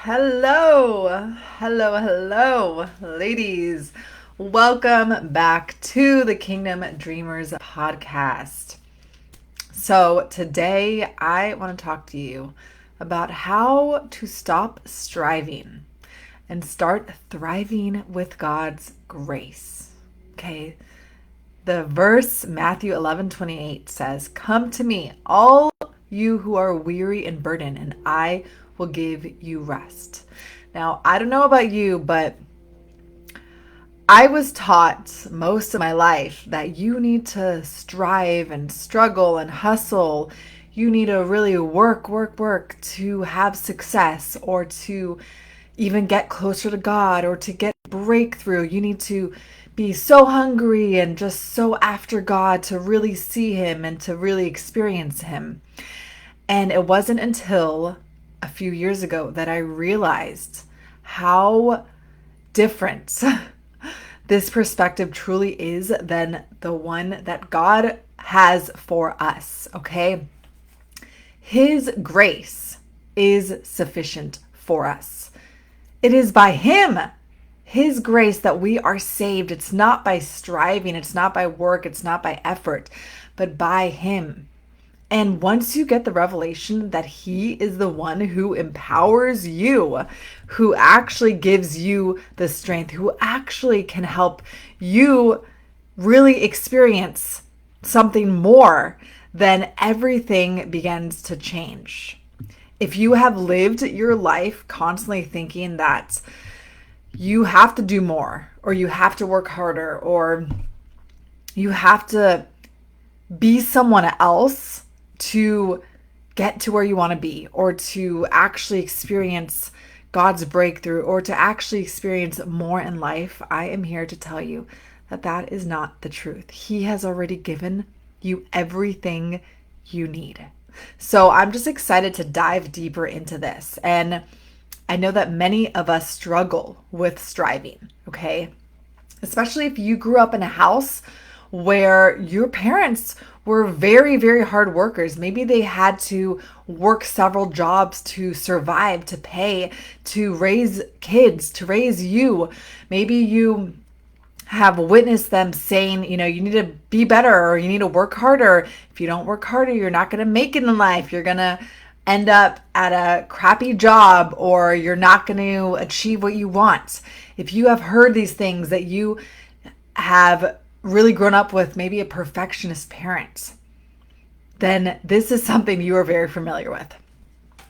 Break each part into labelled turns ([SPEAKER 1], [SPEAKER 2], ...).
[SPEAKER 1] Hello, ladies. Welcome back to the Kingdom Dreamers podcast. So, today I want to talk to you about how to stop striving and start thriving with God's grace. Okay. The verse Matthew 11:28 says, "Come to me, all you who are weary and burdened, and I will give you rest." Now, I don't know about you, but I was taught most of my life that you need to strive and struggle and hustle. You need to really work to have success or to even get closer to God or to get breakthrough. You need to be so hungry and just so after God to really see Him and to really experience Him. And it wasn't until a few years ago that I realized how different this perspective truly is than the one that God has for us, okay? His grace is sufficient for us. It is by Him, His grace, that we are saved. It's not by striving, it's not by work, it's not by effort, but by Him. And once you get the revelation that He is the one who empowers you, who actually gives you the strength, who actually can help you really experience something more, then everything begins to change. If you have lived your life constantly thinking that you have to do more, or you have to work harder, or you have to be someone else to get to where you want to be, or to actually experience God's breakthrough, or to actually experience more in life, I am here to tell you that that is not the truth. He has already given you everything you need. So I'm just excited to dive deeper into this. And I know that many of us struggle with striving, okay? Especially if you grew up in a house where your parents were very, very hard workers. Maybe they had to work several jobs to survive, to pay, to raise kids, to raise you. Maybe you have witnessed them saying, you need to be better, or you need to work harder. If you don't work harder, you're not going to make it in life. You're going to end up at a crappy job, or you're not going to achieve what you want. If you have heard these things, that you have really grown up with maybe a perfectionist parent, then this is something you are very familiar with.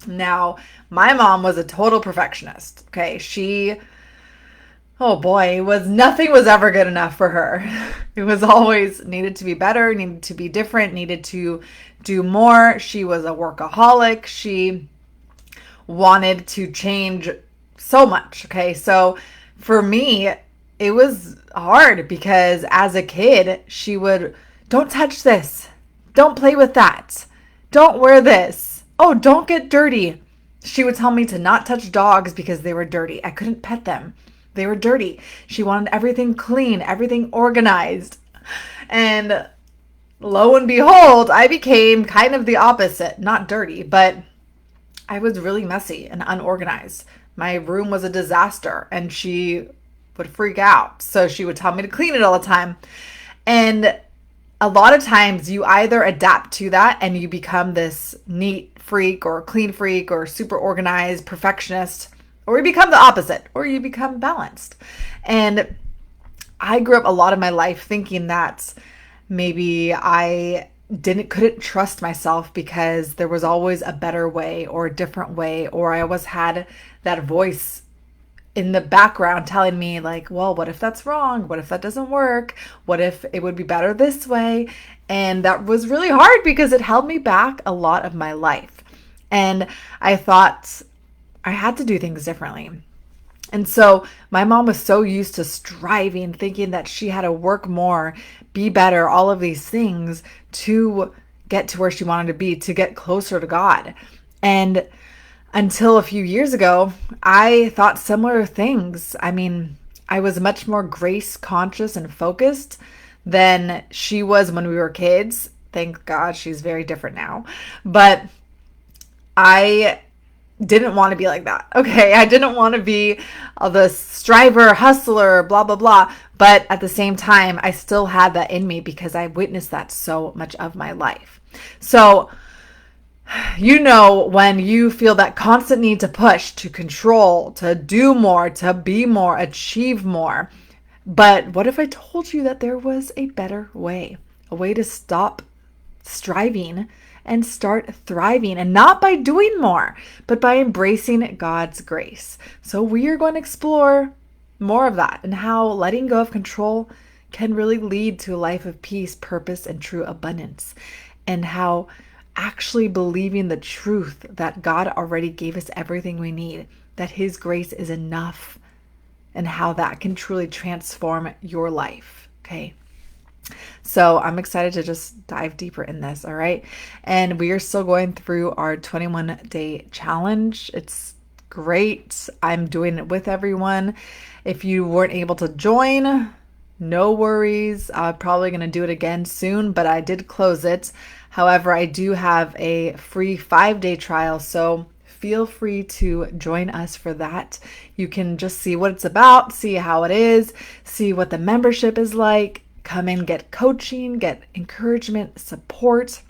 [SPEAKER 1] Now, my mom was a total perfectionist. Okay. Oh boy, nothing was ever good enough for her. It was always needed to be better, needed to be different, needed to do more. She was a workaholic. She wanted to change so much. Okay. So for me, it was hard because as a kid, she would, don't touch this. Don't play with that. Don't wear this. Oh, don't get dirty. She would tell me to not touch dogs because they were dirty. I couldn't pet them. They were dirty. She wanted everything clean, everything organized. And lo and behold, I became kind of the opposite. Not dirty, but I was really messy and unorganized. My room was a disaster, and she would freak out. So she would tell me to clean it all the time. And a lot of times you either adapt to that and you become this neat freak or clean freak or super organized perfectionist, or you become the opposite, or you become balanced. And I grew up a lot of my life thinking that maybe I couldn't trust myself because there was always a better way or a different way, or I always had that voice in the background telling me like, well, what if that's wrong? What if that doesn't work? What if it would be better this way? And that was really hard because it held me back a lot of my life. And I thought I had to do things differently. And so my mom was so used to striving, thinking that she had to work more, be better, all of these things to get to where she wanted to be, to get closer to God. And until a few years ago, I thought similar things. I mean, I was much more grace conscious and focused than she was when we were kids. Thank God she's very different now. But I didn't want to be like that. Okay, I didn't want to be the striver, hustler, blah, blah, blah. But at the same time, I still had that in me because I witnessed that so much of my life. So, when you feel that constant need to push, to control, to do more, to be more, achieve more. But what if I told you that there was a better way? A way to stop striving and start thriving, and not by doing more, but by embracing God's grace. So we are going to explore more of that and how letting go of control can really lead to a life of peace, purpose, and true abundance, and how actually believing the truth that God already gave us everything we need, that His grace is enough, and how that can truly transform your life. Okay. So I'm excited to just dive deeper in this, all right? And we are still going through our 21-day challenge. It's great. I'm doing it with everyone. If you weren't able to join, no worries. I'm probably going to do it again soon, but I did close it. However, I do have a free 5-day trial, so feel free to join us for that. You can just see what it's about, see how it is, see what the membership is like. Come in, get coaching, get encouragement, support.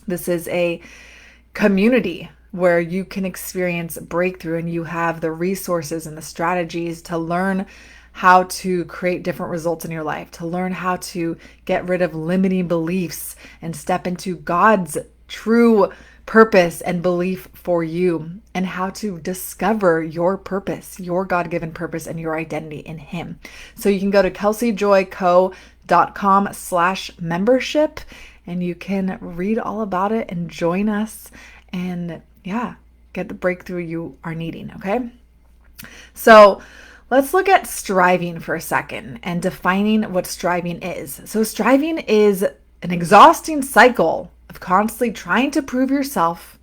[SPEAKER 1] This is a community where you can experience breakthrough, and you have the resources and the strategies to learn how to create different results in your life, to learn how to get rid of limiting beliefs and step into God's true purpose and belief for you, and how to discover your purpose, your God-given purpose, and your identity in Him. So you can go to kelseyjoyco.com/membership, and you can read all about it and join us and get the breakthrough you are needing. Okay. So let's look at striving for a second and defining what striving is. So striving is an exhausting cycle of constantly trying to prove yourself,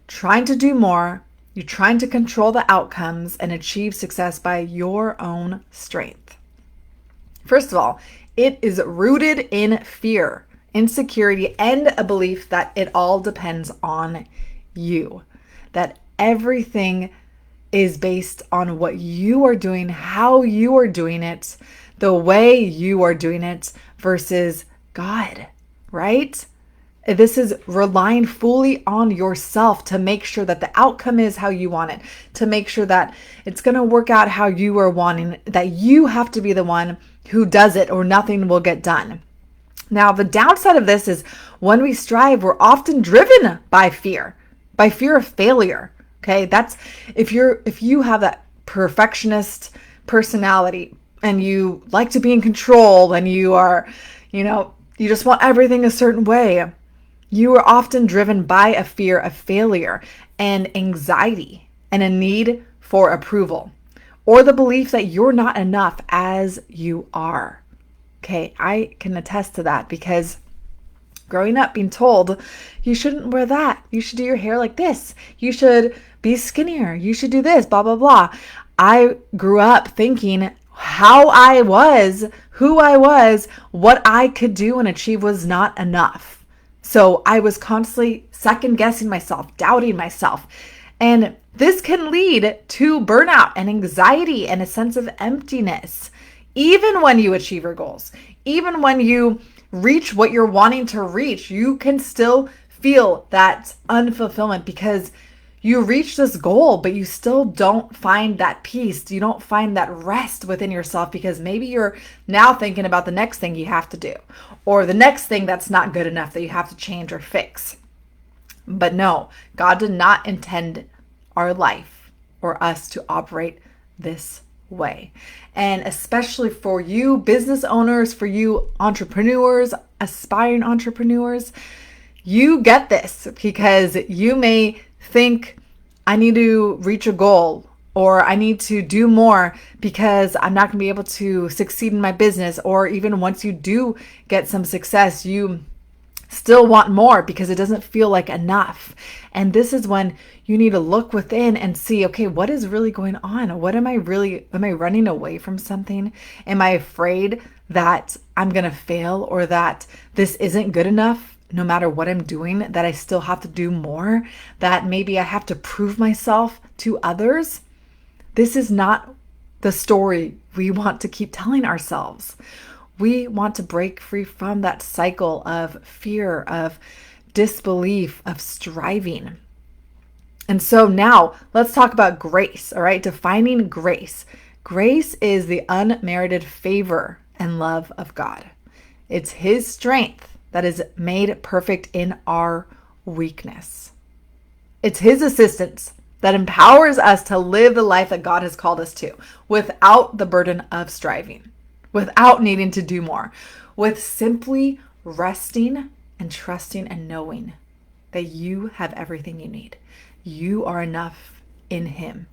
[SPEAKER 1] trying to do more. You're trying to control the outcomes and achieve success by your own strength. First of all, it is rooted in fear, insecurity, and a belief that it all depends on you, that everything is based on what you are doing, how you are doing it, the way you are doing it versus God, right? This is relying fully on yourself to make sure that the outcome is how you want it, to make sure that it's going to work out how you are wanting, that you have to be the one who does it or nothing will get done. Now, the downside of this is when we strive, we're often driven by fear of failure. Okay, that's if you have that perfectionist personality and you like to be in control and you are, you just want everything a certain way. You are often driven by a fear of failure and anxiety and a need for approval, or the belief that you're not enough as you are. Okay, I can attest to that because growing up being told you shouldn't wear that, you should do your hair like this, you should be skinnier, you should do this, blah, blah, blah. I grew up thinking how I was, who I was, what I could do and achieve was not enough. So I was constantly second guessing myself, doubting myself. And this can lead to burnout and anxiety and a sense of emptiness. Even when you achieve your goals, even when you reach what you're wanting to reach, you can still feel that unfulfillment because you reach this goal, but you still don't find that peace. You don't find that rest within yourself because maybe you're now thinking about the next thing you have to do or the next thing that's not good enough that you have to change or fix. But no, God did not intend our life or us to operate this way. And especially for you business owners, for you entrepreneurs, aspiring entrepreneurs, you get this because you may think I need to reach a goal or I need to do more because I'm not going to be able to succeed in my business. Or even once you do get some success, you still want more because it doesn't feel like enough. And this is when you need to look within and see, okay, what is really going on? Am I running away from something? Am I afraid that I'm going to fail or that this isn't good enough? no matter what I'm doing, that I still have to do more, that maybe I have to prove myself to others. This is not the story we want to keep telling ourselves. We want to break free from that cycle of fear, of disbelief, of striving. And so now let's talk about grace, all right? Defining grace. Grace is the unmerited favor and love of God. It's His strength that is made perfect in our weakness. It's His assistance that empowers us to live the life that God has called us to without the burden of striving, without needing to do more, with simply resting and trusting and knowing that you have everything you need. You are enough in Him.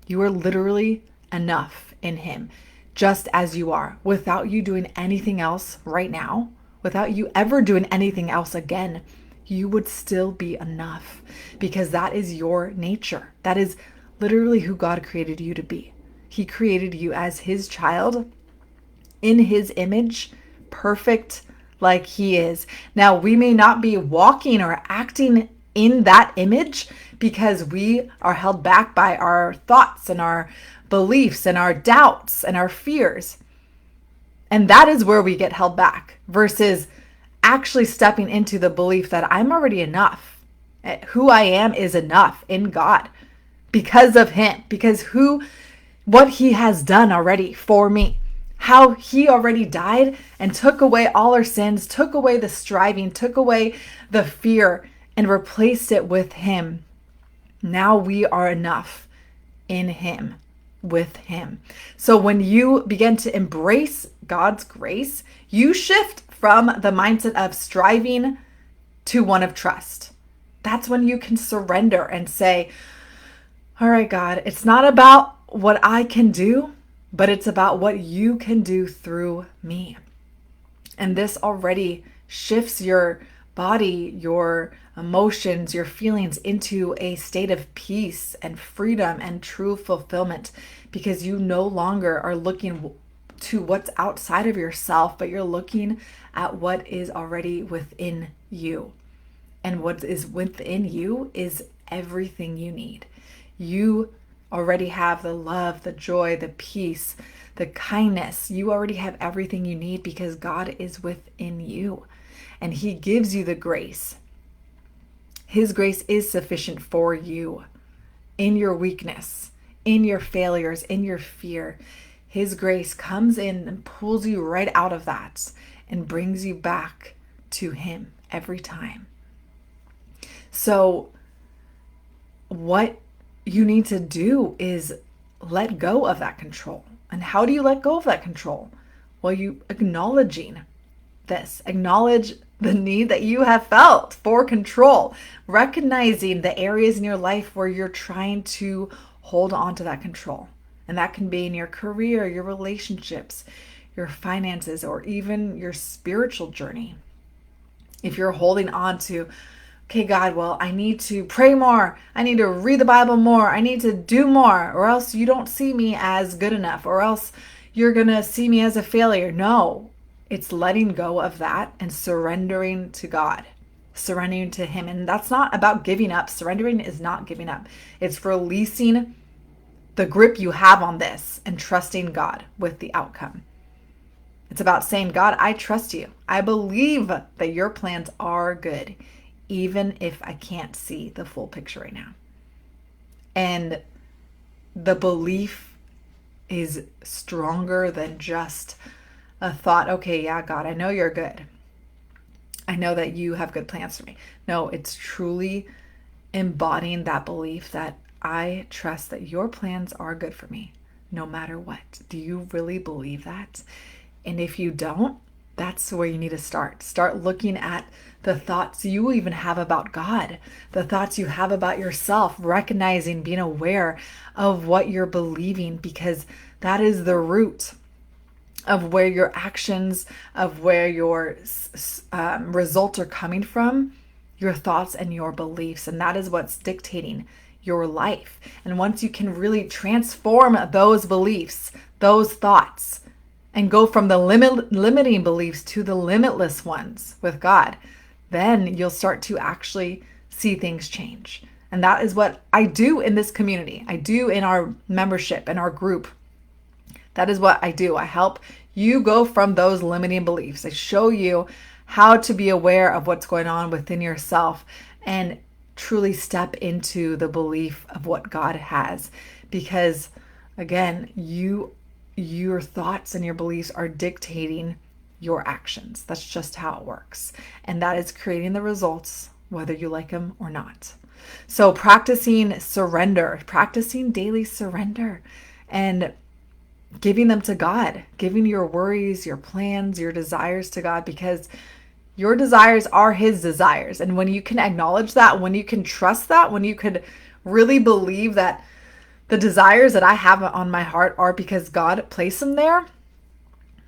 [SPEAKER 1] You are literally enough in Him, just as you are, without you doing anything else right now, without you ever doing anything else again. You would still be enough because that is your nature. That is literally who God created you to be. He created you as His child in His image, perfect like He is. Now, we may not be walking or acting in that image because we are held back by our thoughts and our beliefs and our doubts and our fears. And that is where we get held back versus actually stepping into the belief that I'm already enough. Who I am is enough in God because of Him, because what He has done already for me, how He already died and took away all our sins, took away the striving, took away the fear and replaced it with Him. Now we are enough in Him, with Him. So when you begin to embrace God's grace, you shift from the mindset of striving to one of trust. That's when you can surrender and say, all right, God, it's not about what I can do, but it's about what you can do through me. And this already shifts your body, your emotions, your feelings into a state of peace and freedom and true fulfillment because you no longer are looking to what's outside of yourself, but you're looking at what is already within you. And what is within you is everything you need. You already have the love, the joy, the peace, the kindness. You already have everything you need because God is within you. And He gives you the grace. His grace is sufficient for you in your weakness, in your failures, in your fear. His grace comes in and pulls you right out of that and brings you back to Him every time. So what you need to do is let go of that control. And how do you let go of that control? Well, you acknowledging this, acknowledge the need that you have felt for control, recognizing the areas in your life where you're trying to hold on to that control. And that can be in your career, your relationships, your finances, or even your spiritual journey. If you're holding on to, okay, God, well, I need to pray more. I need to read the Bible more. I need to do more, or else you don't see me as good enough, or else you're going to see me as a failure. No, it's letting go of that and surrendering to God, surrendering to Him. And that's not about giving up. Surrendering is not giving up. It's releasing the grip you have on this and trusting God with the outcome. It's about saying, God, I trust you. I believe that your plans are good, even if I can't see the full picture right now. And the belief is stronger than just a thought, okay, yeah, God, I know you're good. I know that you have good plans for me. No, it's truly embodying that belief that I trust that your plans are good for me, no matter what. Do you really believe that? And if you don't, that's where you need to start. Start looking at the thoughts you even have about God, the thoughts you have about yourself, recognizing, being aware of what you're believing, because that is the root of where your actions, of where your results are coming from, your thoughts and your beliefs. And that is what's dictating your life. And once you can really transform those beliefs, those thoughts, and go from the limiting beliefs to the limitless ones with God, then you'll start to actually see things change. And that is what I do in this community. I do in our membership, in our group. That is what I do. I help you go from those limiting beliefs. I show you how to be aware of what's going on within yourself and truly step into the belief of what God has. Because again, your thoughts and your beliefs are dictating your actions. That's just how it works. And that is creating the results, whether you like them or not. So practicing surrender, practicing daily surrender, and giving them to God, giving your worries, your plans, your desires to God, because your desires are His desires. And when you can acknowledge that, when you can trust that, when you could really believe that the desires that I have on my heart are because God placed them there,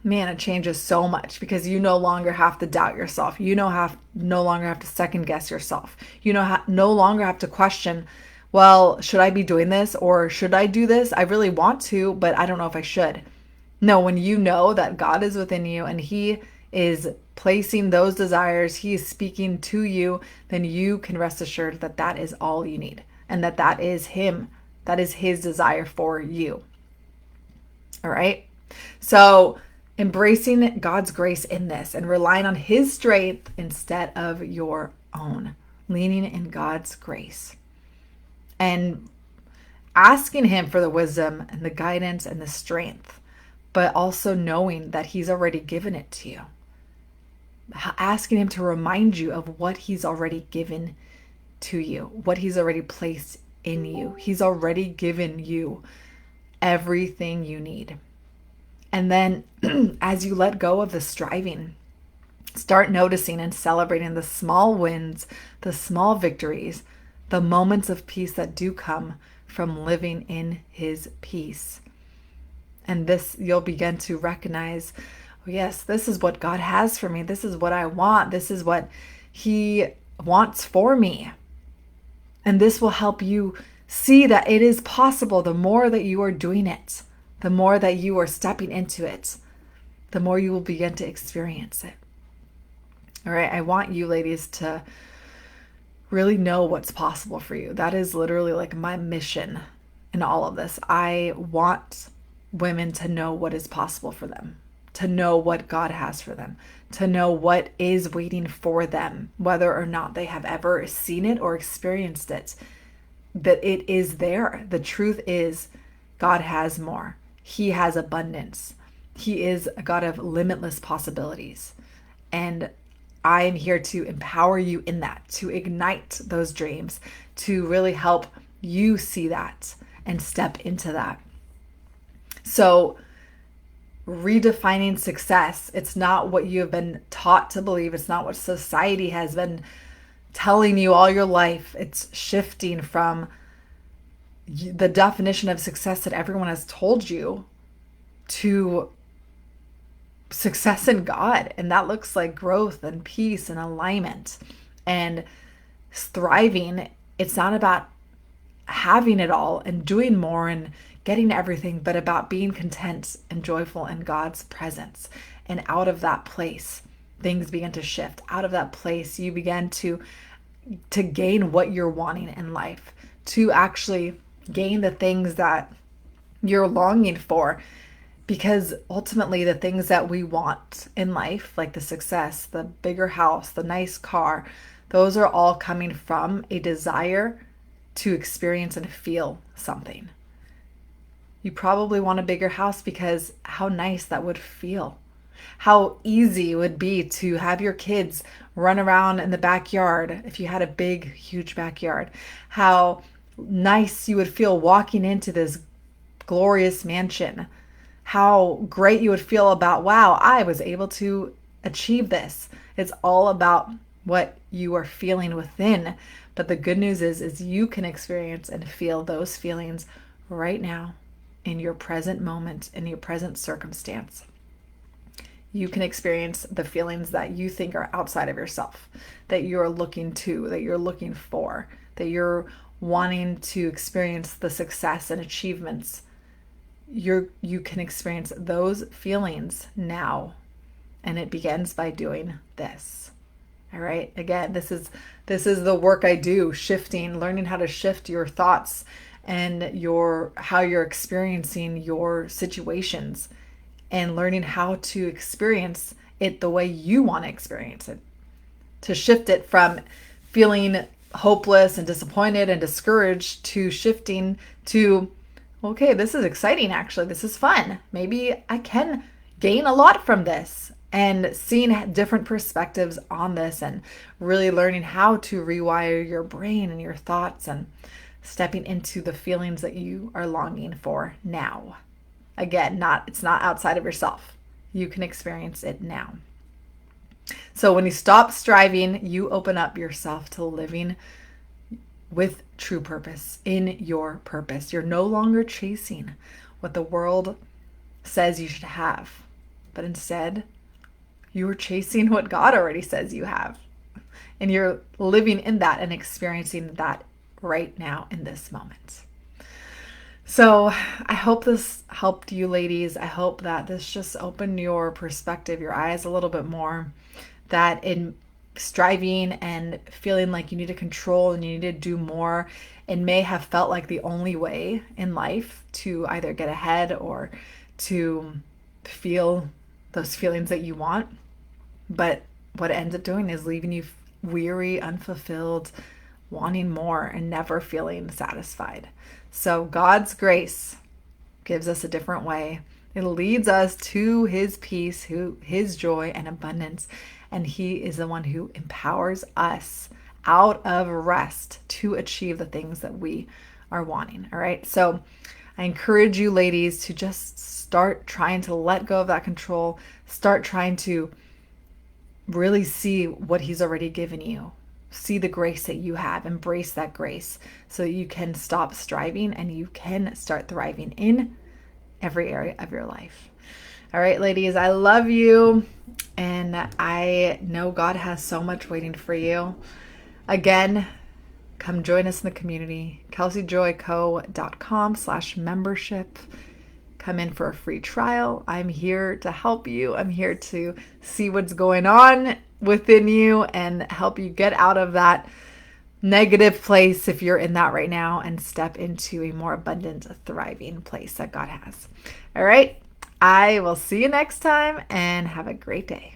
[SPEAKER 1] man, it changes so much, because you no longer have to doubt yourself. You no longer have to second guess yourself. You no longer have to question, well, should I be doing this, or should I do this? I really want to, but I don't know if I should. No, when you know that God is within you and He is placing those desires, He is speaking to you, then you can rest assured that that is all you need, and that is Him. That is His desire for you. All right. So embracing God's grace in this and relying on His strength instead of your own, leaning in God's grace and asking Him for the wisdom and the guidance and the strength, but also knowing that He's already given it to you. Asking Him to remind you of what He's already given to you, what He's already placed in you. He's already given you everything you need. And then as you let go of the striving, start noticing and celebrating the small wins, the small victories, the moments of peace that do come from living in His peace. And this, you'll begin to recognize, oh yes, this is what God has for me. This is what I want. This is what He wants for me. And this will help you see that it is possible. The more that you are doing it, the more that you are stepping into it, the more you will begin to experience it. All right, I want you ladies to really know what's possible for you. That is literally like my mission in all of this. I want women to know what is possible for them, to know what God has for them, to know what is waiting for them, whether or not they have ever seen it or experienced it, that it is there. The truth is, God has more. He has abundance. He is a God of limitless possibilities. And I am here to empower you in that, to ignite those dreams, to really help you see that and step into that. So, redefining success, it's not what you have been taught to believe. It's not what society has been telling you all your life. It's shifting from the definition of success that everyone has told you to success in God. And that looks like growth and peace and alignment and thriving. It's not about having it all and doing more and getting everything, but about being content and joyful in God's presence. And out of that place, things begin to shift. Out of that place, you begin to gain what you're wanting in life, to actually gain the things that you're longing for. Because ultimately, the things that we want in life, like the success, the bigger house, the nice car, those are all coming from a desire to experience and feel something. You probably want a bigger house because how nice that would feel. How easy it would be to have your kids run around in the backyard if you had a big, huge backyard. How nice you would feel walking into this glorious mansion. How great you would feel about, wow, I was able to achieve this. It's all about what you are feeling within. But the good news is you can experience and feel those feelings right now in your present moment, in your present circumstance. You can experience the feelings that you think are outside of yourself, that you're looking to, that you're looking for, that you're wanting to experience the success and achievements. You can experience those feelings now. And it begins by doing this. All right. Again, this is the work I do, shifting, learning how to shift your thoughts and your how you're experiencing your situations and learning how to experience it the way you want to experience it. To shift it from feeling hopeless and disappointed and discouraged to shifting to, okay, this is exciting actually. This is fun. Maybe I can gain a lot from this, and seeing different perspectives on this and really learning how to rewire your brain and your thoughts and stepping into the feelings that you are longing for now. Again, it's not outside of yourself. You can experience it now. So when you stop striving, you open up yourself to living with true purpose, in your purpose. You're no longer chasing what the world says you should have, but instead, you are chasing what God already says you have. And you're living in that and experiencing that right now in this moment. So I hope this helped you, ladies. I hope that this just opened your perspective, your eyes a little bit more, that in striving and feeling like you need to control and you need to do more, it may have felt like the only way in life to either get ahead or to feel those feelings that you want. But what it ends up doing is leaving you weary, unfulfilled, wanting more and never feeling satisfied. So God's grace gives us a different way. It leads us to his peace, his joy and abundance. And he is the one who empowers us out of rest to achieve the things that we are wanting. All right. So I encourage you, ladies, to just start trying to let go of that control. Start trying to really see what he's already given you. See the grace that you have. Embrace that grace so that you can stop striving and you can start thriving in every area of your life. All right, ladies, I love you. And I know God has so much waiting for you. Again, come join us in the community, kelseyjoyco.com/membership. Come in for a free trial. I'm here to help you. I'm here to see what's going on within you and help you get out of that negative place if you're in that right now and step into a more abundant, thriving place that God has. All right. I will see you next time and have a great day.